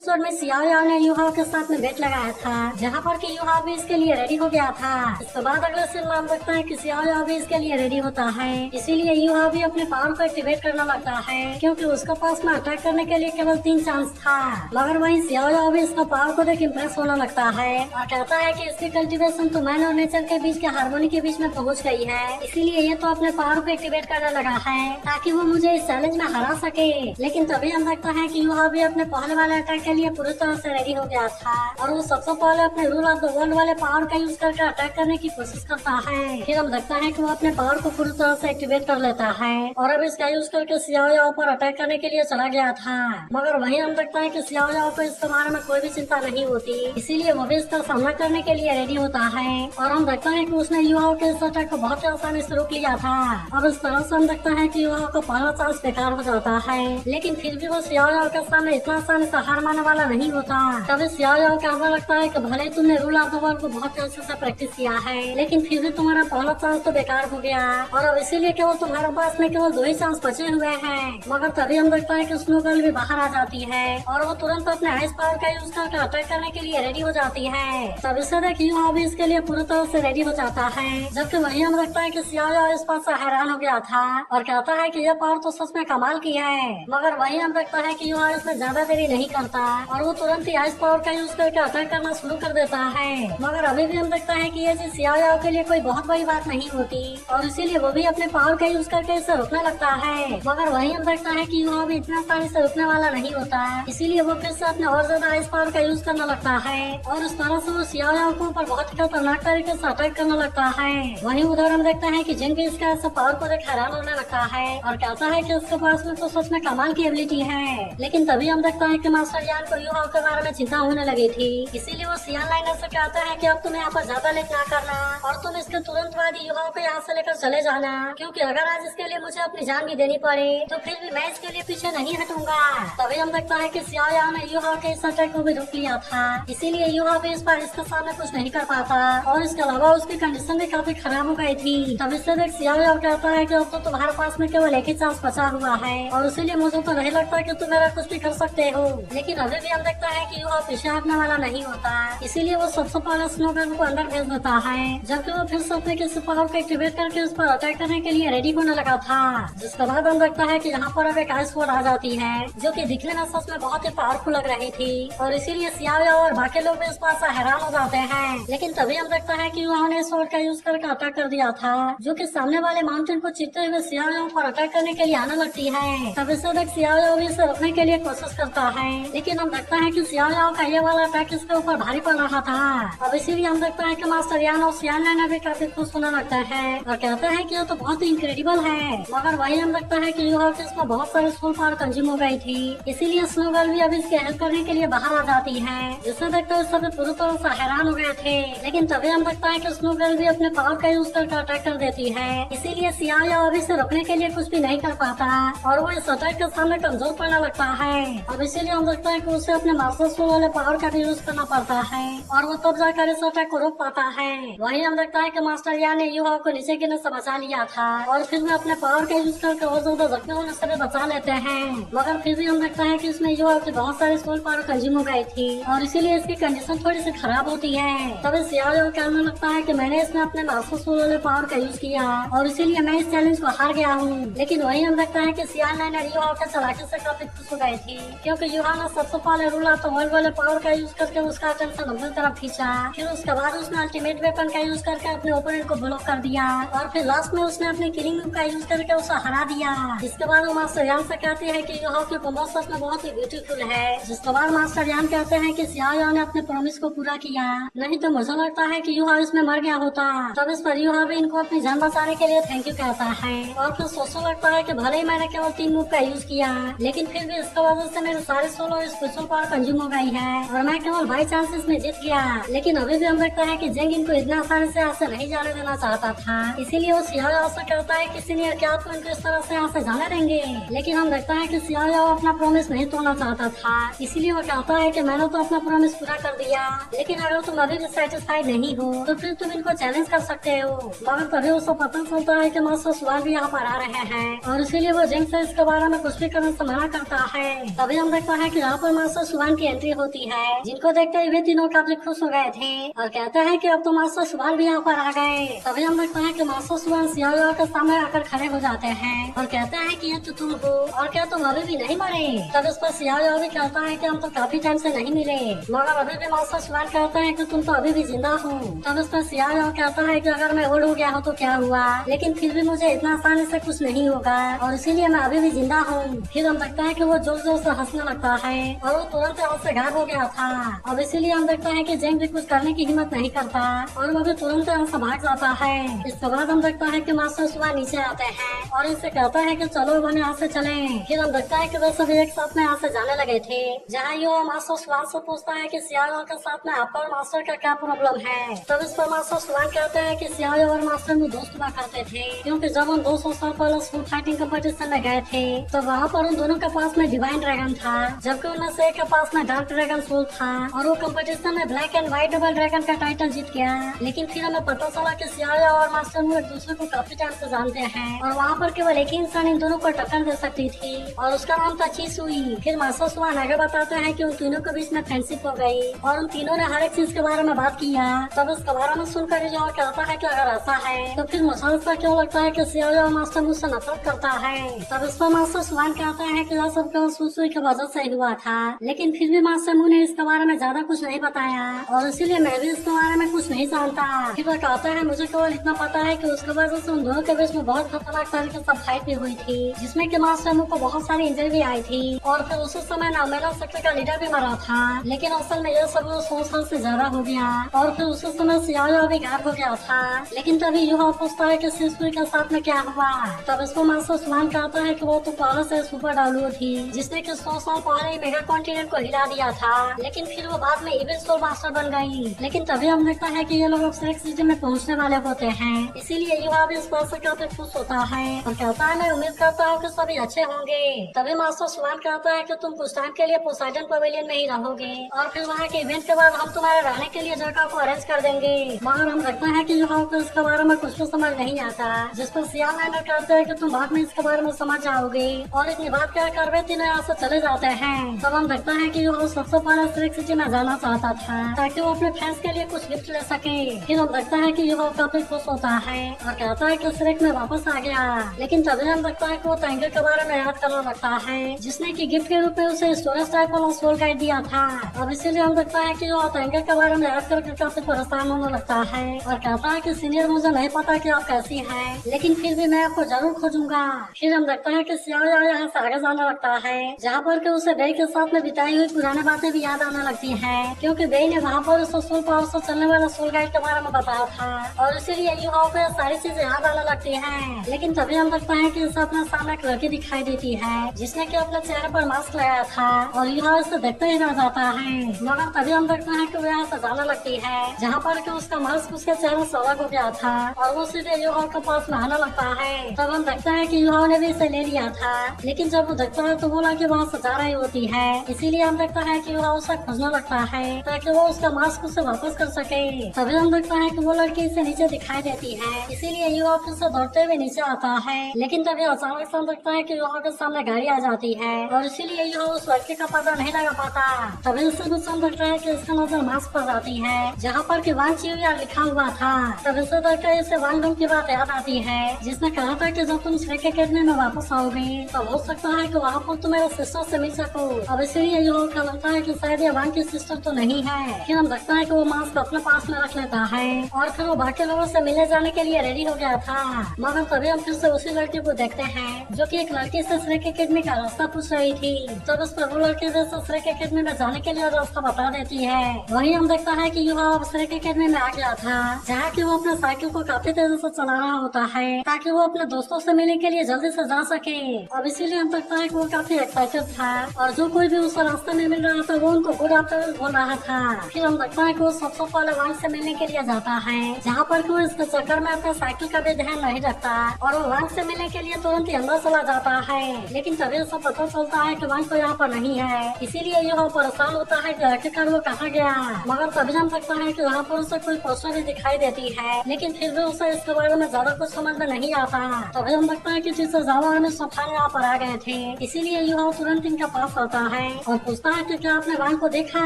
Episode में Xiao ने Yuhao के साथ में बेट लगाया था, जहाँ पर कि यूहाओ भी इसके लिए रेडी हो गया था। इसके बाद अगले सीन में हम देखते हैं कि सियाओ भी इसके लिए रेडी होता है। इसीलिए यूहाओ भी अपने पावर को एक्टिवेट करना लगता है, क्योंकि उसके पास में अटैक करने के लिए केवल 3 चांस था। मगर वहीं सियाओ भी इसका पावर को देख इम्प्रेस होने लगता है और कहता है कि इसकी कल्टीवेशन तो मैन और नेचर के बीच के हार्मोनी के बीच में पहुँच गई है, इसीलिए ये तो अपने पावर को एक्टिवेट करने लगा है ताकि वो मुझे इस चैलेंज में हरा सके। लेकिन तभी हम देखता है कि यूहाओ भी अपने पहले वाले अटैक के लिए पूरी तरह से रेडी हो गया था और वो सबसे पहले अपने रूल ऑफ द वर्ल्ड वाले पावर का यूज करके अटैक करने की कोशिश करता है। फिर हम देखता है कि वो अपने पावर को पूरी तरह से एक्टिवेट कर लेता है और अब इसका यूज करके सियाओ पर अटैक करने के लिए चला गया था। मगर वहीं हम देखता है कि सियाओ को इसके बारे में कोई भी चिंता नहीं होती, इसीलिए वो भी इसका सामना करने के लिए रेडी होता है और हम देखता है कि उसने युवाओं के इस अटैक को बहुत ही आसानी से रोक लिया था। अब इस तरह से हम देखता है कि युवाओं का पहला चांस बेकार हो जाता है, लेकिन फिर भी वो सियाओ के सामने इतना आसानी से हार मानने वाला नहीं होता। तभी सियाओ को ऐसा लगता है कि भले तुमने रूल ऑफ द वर्ल्ड को बहुत अच्छे से प्रैक्टिस किया है, लेकिन फिर भी तुम्हारा पहला चांस तो बेकार हो गया और अब इसीलिए केवल तुम्हारे पास में केवल 2 ही चांस बचे हुए हैं। मगर तभी हम देखता है कि स्नो गर्ल भी बाहर आ जाती है और वो तुरंत अपने आइस पावर का यूज करके अटैक करने के लिए रेडी हो जाती है। तभी से देखिए युवा भी इसके लिए पूरी तरह से रेडी हो जाता है, जबकि वही हम देखता है कि सियाओ इस बात से हैरान हो गया था और कहता है कि यह पावर तो सच में कमाल की है। मगर वही हम देखता है कि युवा इसमें ज्यादा देरी नहीं करता और वो तुरंत ही आइस पावर का यूज करके अटैक करना शुरू कर देता है। मगर अभी भी हम देखता है कि ये चीज सियाओ के लिए कोई बहुत बड़ी बात नहीं होती और इसीलिए वो भी अपने पावर का यूज करके इसे रोकने लगता है। मगर वही हम देखता है कि युवा भी इतना आसानी से रुकने वाला नहीं होता, इसीलिए वो फिर से अपने और ज्यादा आइस पावर का यूज करने लगता है और इस तरह से वो सियाओ के ऊपर बहुत ही खतरनाक तरीके से अटैक करने लगता है। वहीं उधर हम देखते हैं कि जिंग भी इसका ऐसा पावर को देख हैरान होने लगता है और कहता है कि उसके पास में तो सच में कमाल की एबिलिटी है। लेकिन तभी हम देखता है कि मास्टर यान को युवाओं के बारे में चिंता होने लगी थी, इसीलिए वो सियान लाइनर से कहता है कि अब तुम्हें यहाँ पर ज्यादा लेट ना करना और तुम इसके तुरंत बाद युवाओं को यहाँ से लेकर चले जाना, क्योंकि अगर आज इसके लिए मुझे अपनी जान भी देनी पड़े तो फिर भी मैं इसके लिए पीछे नहीं हटूंगा। तभी हम देखता है कि सियाओ ने युवाओं के इस अटैक को भी रोक लिया था, इसीलिए युवा भी इस बार इसके सामने कुछ नहीं कर पाता और इसके अलावा उसकी कंडीशन भी काफी खराब हो गई थी। तभी से देख सियाओ कहता है कि अब तो तुम्हारे पास में केवल एक ही चांस बचा हुआ है और इसीलिए मुझे तो नहीं लगता कि तुम मेरा कुछ भी कर सकते हो। लेकिन अभी भी हम देखता है कि युवा पीछे हटने वाला नहीं होता, इसीलिए वो सबसे पहले स्नो गर्ल को अंदर भेज देता है, जबकि वो फिर से अपने किसी पावर को एक्टिवेट करके उस पर अटैक करने के लिए रेडी होने लगा था। जिसके बाद हम देखता है कि यहाँ पर अब एक आइस स्वॉर्ड आ जाती है, जो कि दिखने में सच में बहुत ही पावरफुल लग रही थी और इसीलिए सियाओ और बाकी लोग भी इस बात से हैरान हो जाते हैं। लेकिन तभी हम देखता है कि उन्होंने स्वॉर्ड का यूज करके अटैक कर दिया था, जो कि सामने वाले माउंटेन को चीरते हुए सियाओ पर अटैक करने के लिए आने लगती है। तभी से देख सियाओ भी इसे रोकने के लिए कोशिश करता है, लेकिन हम देखता है कि सियाओ का ये वाला अटैक इसके ऊपर भारी पड़ रहा था। अब इसीलिए हम देखता है कि मास्टर यान और सियान लाइनर भी काफी खुश होने लगता है और कहता है कि ये तो बहुत ही इनक्रेडिबल है। मगर वही हम देखता है कि युवा इसमें बहुत सारी सोल पावर कंज्यूम हो गई थी, इसीलिए स्नो गर्ल भी अभी इसके हेल्प करने के लिए बाहर आ जाती है, जिसे देखते हुए सभी पूरी तरह से हैरान हो गए थे। लेकिन तभी हम देखता है कि स्नो गर्ल भी अपने पावर का यूज करके अटैक कर देती है, इसीलिए सियाओ अभी से रोकने के लिए कुछ भी नहीं कर पाता और वो इस अटैक के सामने कमजोर पड़ने लगता है। अब इसीलिए हम देखता है कि उसे अपने मास्टर सोल वाले पावर का भी यूज करना पड़ता है और वो तब जाकर इस अटैक को रोक पाता है। वही हम देखता है कि मास्टर यान ने युवा को नीचे गिरने से बचा लिया था और फिर भी अपने पावर का यूज करके और ज्यादा जख्मी होने से भी बचा लेते हैं। मगर फिर भी हम देखता है कि इसमें युवा की बहुत सारी सोल पावर कंज्यूम हो गई थी और इसीलिए इसकी कंडीशन थोड़ी सी खराब होती है। तभी सियाओ कहने लगता है कि मैंने इसमें अपने मास्टर सोल वाले पावर का यूज किया और इसीलिए मैं इस चैलेंज को हार गया हूँ। लेकिन वही हम देखता है कि सियान लाइनर युवा के चालाकी से काफी खुश हो गई थी, क्योंकि युवा ने सबसे पहले रूल ऑफ द वर्ल्ड वाले पावर का यूज करके उसका अटेंशन अपनी तरफ खींचा, फिर उसके बाद उसने अल्टीमेट वेपन का यूज करके अपने ओपोनेंट को ब्लॉक कर दिया और फिर लास्ट में उसने अपने किलिंग मूव का यूज करके उसे हरा दिया। इसके बाद वो मास्टर यान से कहती है कि युवा की कॉम्बो सच में बहुत ही ब्यूटीफुल है। जिसके बाद मास्टर यान कहते हैं कि सियाओ ने अपने प्रॉमिस को पूरा किया, नहीं तो मुझे लगता है कि युवा इसमें मर गया होता। तब इस पर युवा भी इनको अपनी जान बचाने के लिए थैंक यू कहता है और फिर सोचने लगता है कि भले ही मैंने केवल 3 मूव का यूज किया, लेकिन फिर भी इसकी वजह से मेरे सारे सोलो स्पेशल पावर कंज्यूम हो गई है और मैं केवल बाई चांस इसमें जीत गया। लेकिन अभी भी हम देखता है कि जेंग इनको इतना आसानी से यहाँ से नहीं जाने देना चाहता था, इसीलिए वो सियाओ से कहता है कि सीनियर क्या आपको इनको इस तरह से यहाँ से जाने देंगे। लेकिन हम देखता है कि सियाओ अपना प्रॉमिस नहीं तोड़ना चाहता था, इसीलिए वो कहता है कि मैंने तो अपना प्रॉमिस पूरा कर दिया, लेकिन अगर तुम अभी भी सेटिस्फाइड नहीं हो तो फिर तुम इनको चैलेंज कर सकते हो। मगर तभी उसको पता चलता है कि मास्टर सुवाल भी यहाँ पर आ रहे हैं और इसीलिए वो जेंग से इसके बारे में कुछ भी करने से मना करता है। तभी हम देखता है कि यहाँ पर मास्टर सुभान की एंट्री होती है, जिनको देखते हुए तीनों काफी खुश हो गए थे और कहते हैं कि अब तो मास्टर सुभान भी यहाँ पर आ गए। तभी हम देखते हैं कि मास्टर सुभान सियाओ के सामने आकर खड़े हो जाते हैं और कहते हैं कि ये तो तुम हो और क्या तुम अभी भी नहीं मरे। तब इस पर सियाओ भी कहता है कि हम तो काफी टाइम से नहीं मिले, मगर अभी भी मास्टर सुभान कहता है कि तुम तो अभी भी जिंदा हो। तब इस पर सियाओ कहता है कि अगर मैं ओल्ड हो गया हूँ तो क्या हुआ, लेकिन फिर भी मुझे इतना आसानी से कुछ नहीं होगा और इसीलिए मैं अभी भी जिंदा हूँ। फिर हम देखते हैं कि वो जोर जोर से हंसने लगता है और वो तुरंत यहाँ से गायब हो गया था। अब इसीलिए हम देखते हैं कि जेंग भी कुछ करने की हिम्मत नहीं करता और वो भी तुरंत यहाँ से भाग जाता है। इसके बाद हम देखते हैं कि मास्टर सुभान नीचे आते हैं और इनसे कहता है कि चलो बने यहाँ से चले। फिर हम देखते हैं कि वे सभी एक साथ में यहाँ से जाने लगे थे, जहाँ यो मास्टर सुभान से पूछता है कि सियाओ के साथ में आपका और मास्टर का क्या प्रॉब्लम है। तब इस पर मास्टर सुभान कहते हैं कि सियाओ और मास्टर में दोस्त हुआ करते थे, क्योंकि जब हम 200 साल पहले स्कूल फाइटिंग कंपटीशन में गए थे तो वहाँ पर उन दोनों के पास में डिवाइन ड्रैगन था, जबकि उनमें से एक के पास में डार्क ड्रैगन सोल था और वो कंपटीशन में black and white double dragon का टाइटल जीत गया। लेकिन फिर हमें पता चला कि सियाओ और मास्टर मुंह एक दूसरे को काफी टाइम से जानते हैं और वहाँ पर केवल एक ही इंसान इन दोनों को टक्कर दे सकती थी और उसका नाम था चीसुई। फिर मास्टर सुभान आगे बताते हैं कि उन तीनों के बीच में फ्रेंडशिप हो गई और उन तीनों ने हर एक चीज के बारे में बात किया। तब इसके बारे में सुनकर जो कहता है कि अगर ऐसा है तो फिर मुझे ऐसा क्यों लगता है कि सियाओ और मास्टर मुझसे नफरत करता है। तब इस पर मास्टर सुभान कहते हैं कि यह सब केवल सुसुई की वजह से हुआ था, लेकिन फिर भी मास्टर मुंह ने इसके बारे में ज्यादा कुछ नहीं बताया और इसीलिए मैं भी इसके बारे में कुछ नहीं जानता। फिर वह कहता है मुझे केवल इतना पता है कि उसके वजह से उन दोनों के बीच में बहुत खतरनाक तरीके से फाइट भी हुई थी, जिसमें कि मास्टर मुंह को बहुत सारी इंजरी भी आई थी और फिर उसी समय नामेला सेक्टर का लीडर भी मरा था। लेकिन असल में यह सब 100 साल से ज्यादा हो गया और फिर उसी समय सियाओ भी गायब हो गया था। लेकिन तभी युवा पूछता है कि सिसुई के साथ में क्या हुआ। तब इसको मास्टर सुभान कहता है कि वो तो पहले से सुपर डालू थी, जिसने कि 100 साल पहले ही मेगा कॉन्टिनेंट को हिला दिया था, लेकिन फिर वो बाद में इविल सोल मास्टर बन गई। लेकिन तभी हम देखता है कि ये लोग अब सिलेक्ट सिटी में पहुंचने वाले होते हैं, इसीलिए युवा भी इस बात से काफी खुश होता है और कहता है मैं उम्मीद करता हूँ कि सभी अच्छे होंगे। तभी मास्टर सुभान कहता है कि तुम कुछ टाइम के लिए पोसाइडन पवेलियन में ही रहोगे और फिर वहाँ के इवेंट के बाद हम तुम्हारे रहने के लिए जगह को अरेंज कर देंगे। मगर हम देखते हैं कि युवा को इसके बारे में कुछ भी समझ नहीं आता, जिस पर सियाल लाइनर कहते हैं कि तुम बाद में इसके बारे में समझ जाओगे और इतनी बात कहकर वे तीनों यहाँ से चले जाते हैं। तब हम देखते हैं कि युवा सबसे पहले सिलेक्ट सिटी में जाना चाहता था ताकि वो अपने फैंस के लिए कुछ गिफ्ट ले सके। फिर हम देखते हैं कि युवा काफी खुश होता है और कहता है कि सिलेक्ट में वापस आ गया। लेकिन तभी हम देखता है कि वो टाइगर के बारे में याद करने लगता है, जिसने की गिफ्ट के रूप में उसे स्टोरेज टाइप वाला सोल गाइड दिया था। अब इसीलिए हम देखता है कि वो टाइगर के बारे में याद करके काफी परेशान होने लगता है और कहता है कि सीनियर मुझे नहीं पता कि आप कैसी हैं, लेकिन फिर भी मैं आपको जरूर खोजूंगा। फिर हम देखते हैं कि सियाओ यहाँ से आगे जाने लगता है, जहाँ पर कि उसे बेई के साथ में बिताई हुई पुरानी बातें भी याद आने लगती हैं, क्योंकि बेई ने वहाँ पर उसे सोल पावर से चलने वाला सोल गाइड के बारे में बताया था और इसीलिए युवाओं को सारी चीजें याद आने लगती हैं। लेकिन तभी हम देखते हैं कि उसे अपने सामने एक लड़की दिखाई देती है, जिसने कि अपने चेहरे पर मास्क लगाया था और युवा उसे देखते ही रह जाता है। मगर तभी हम देखते हैं कि वो यहाँ से जाने लगती है, जहाँ पर कि उसका मास्क उसके चेहरे से अलग हो गया था और वो सीधे युवा के पास में आने लगता है। तब हम देखते हैं कि युवा ने भी इसे ले लिया था, लेकिन जब वो देखता है तो वो लड़की वहाँ से जा रही होती है, इसीलिए हम देखता है कि युवा उसे खोजने लगता है ताकि वो उसका मास्क उसे वापस कर सके। तभी हम देखता है कि वो लड़की इसे नीचे दिखाई देती है, इसीलिए युवा फिर से दौड़ते हुए नीचे आता है। लेकिन तभी अचानक से हम देखता है कि युवा के सामने गाड़ी आ जाती है और इसीलिए युवा उस लड़के का पता नहीं लगा पाता। तभी उससे कुछ हम देखता है कि इसका नजर मास्क पर जाती है, जहाँ पर कि वांग चिविया लिखा हुआ था। तब इसे देखकर इसे वांग डोंग की बात याद आती है, जिसने कहा था कि जब तुम श्रेक अकेडमी में वापस आओगे तो हो सकता है कि वहाँ पर तुम मेरे सिस्टर से मिल सको। अब इसीलिए युवा का लगता है कि शायद ये वांग की सिस्टर तो नहीं है। फिर हम देखता है कि वो मास्क अपने पास में रख लेता है और फिर वो बाकी लोगों से मिलने जाने के लिए रेडी हो गया था। मगर तभी हम फिर से उसी लड़की को देखते हैं जो कि एक लड़की से श्रेक अकेडमी का रास्ता पूछ रही थी। तब उस पर वो लड़की जैसे श्रेक अकेडमी में जाने के लिए रास्ता बता देती है। वही हम देखता है कि युवा अब श्रेक अकेडमी में आ गया था, जहाँ की वो अपने साइकिल को काफी तेजी से चला रहा होता है ताकि वो अपने दोस्तों से मिलने के लिए जल्दी से जा सके। अब इसीलिए हम देखता है कि वो काफी एक्साइटेड था और जो कोई भी उसे रास्ते में मिल रहा था वो उनको गुड आफ्टरनून बोल रहा था। फिर हम देखता है कि वो सबसे पहले वांग से मिलने के लिए जाता है, जहाँ पर कि वो इसके चक्कर में अपने साइकिल का भी ध्यान नहीं रखता और वो वांग से मिलने के लिए तुरंत ही अंदर चला जाता है। लेकिन तभी उसे पता चलता है कि वांग तो यहाँ पर नहीं है, इसीलिए युवा परेशान होता है कि आखिरकार वो कहाँ गया। मगर तभी हम सकता है कि वहाँ पर उसे कोई पोस्टर भी दिखाई देती है, लेकिन फिर भी उसे इसके बारे में ज्यादा कुछ समझ में नहीं आता। तभी हम लगता है कि जिससे जावा में सफान यहाँ पर आ गए थे, इसीलिए युवा तुरंत इनके पास आता है और पूछता है कि क्या आपने वांग को देखा,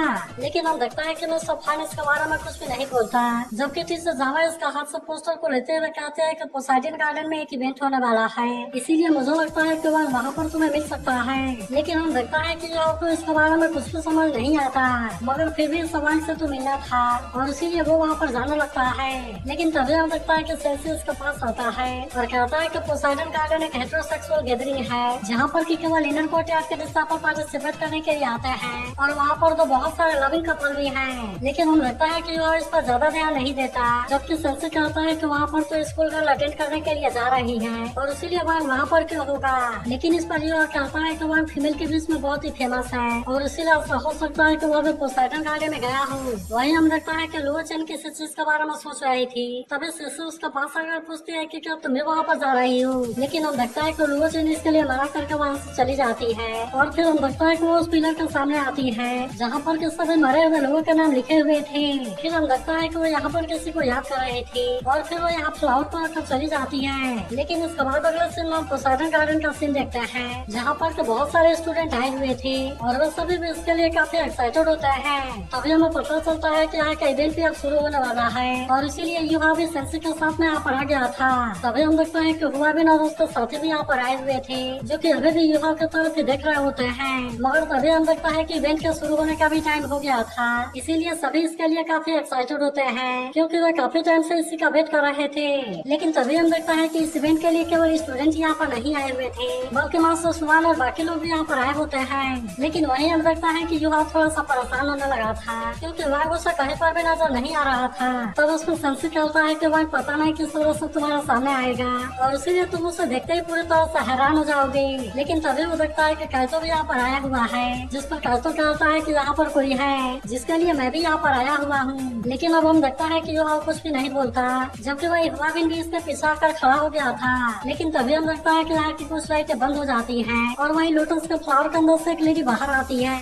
लेकिन हम देखता है कि मिस्टर फाइन इसके बारे में कुछ भी नहीं बोलता। जबकि टीचर जावा इसका हाथ से पोस्टर को लेते हुए कहते हैं कि पोसाइडन गार्डन में एक इवेंट होने वाला है, इसीलिए मुझे लगता है कि वहाँ पर तुम्हें मिल सकता है। लेकिन हम देखता है कि आपको इसके बारे में कुछ भी समझ नहीं आता, मगर फिर भी सवाल से तो मिलना था और इसीलिए वो वहाँ पर जाने लगता है। लेकिन तभी हम देखता है कि सेल्सी उसके पास आता है और कहता है कि पोसाइडन गार्डन एक हेटेरोसेक्सुअल गैदरिंग है, जहाँ पर कि केवल इंडियन कोर्टयार्ड के रिश्ता पर पार्टिसिपेट करने के लिए आते हैं और वहाँ पर तो बहुत सारे लविंग कपल भी हैं। लेकिन हम लगता है कि वो इस पर ज्यादा ध्यान नहीं देता, जबकि सेल्सी कहता है कि वहाँ पर तो स्कूल गर्ल अटेंड करने के लिए जा रही है और इसीलिए वहाँ पर क्यों होगा। लेकिन इस पर यह कहता है कि वह फीमेल के बीच में बहुत ही फेमस है और इसीलिए ऐसा हो सकता है कि वह भी पोसाइडन गार्डन में गया हो। वही हम देखता है कि लुओ चेन किसी चीज के बारे में सोच रही थी, तभी सेल्सी उसके पास आकर पूछती है कि क्या तुम भी वहाँ पर जा रही हो। लेकिन हम देखता है कि लुओ चेन इसके लिए मना करके वहाँ से चली जाती है और फिर हम देखता है कि वो उस पिलर के सामने आती है जहाँ पर कि सभी मरे हुए लोगों के नाम लिखे हुए थे। फिर हम देखता है कि वो यहाँ पर किसी को याद कर रही थी और फिर वो यहाँ फ्लावर पर आकर चली जाती है। लेकिन इसके बाद अगले सीन में पोसाइडन गार्डन का सीन देखते हैं जहाँ पर के बहुत सारे स्टूडेंट आए हुए थे और वो सभी भी इसके लिए काफी एक्साइटेड होते हैं। तभी हमें पता चलता है कि यहाँ का इवेंट भी अब शुरू होने वाला है और इसीलिए युवा भी सेल्सी के साथ में यहाँ पर आ गया था। तभी हम देखते हैं कि हुआ भी और उसके साथी भी यहाँ पर आए हुए थे जो कि अभी भी युवा की तरफ ही देख रहे होते हैं। मगर तभी हम देखता है कि इवेंट के शुरू होने का भी टाइम हो गया था, इसीलिए सभी इसके लिए काफी एक्साइटेड होते हैं क्योंकि वे काफी टाइम से इसी का वेट कर रहे थे। लेकिन तभी हम देखता है कि इस इवेंट के लिए केवल स्टूडेंट यहाँ पर नहीं आए हुए थे बल्कि मास्टर सुवान और बाकी लोग भी यहाँ पर आए होते हैं। लेकिन वहीं हम देखता है कि युवा थोड़ा सा परेशान होने लगा था क्योंकि वह उसे कहीं पर भी नजर नहीं आ रहा था। तब उसको सेल्सी कहता है कि वह पता नहीं किस तरह से तुम्हारे सामने आएगा और इसीलिए तुम उसे देखते ही पूरी तरह से हैरान हो जाओगे। लेकिन तभी वो देखता है कि काइतो भी यहाँ पर आया हुआ है, जिस पर काइतो कहता है कि यहाँ पर कोई है जिसके लिए मैं भी यहाँ पर आया हुआ हूँ। लेकिन अब हम देखता है कि युवा कुछ भी नहीं बोलता, जबकि वही हुआ भी इसके पीछे आकर खड़ा हो गया था। लेकिन तभी हम देखता है कि यहाँ की कुछ लाइटें बंद हो जाती हैं और वही लोटस के फ्लावर के अंदर से एक लेडी बाहर आती है।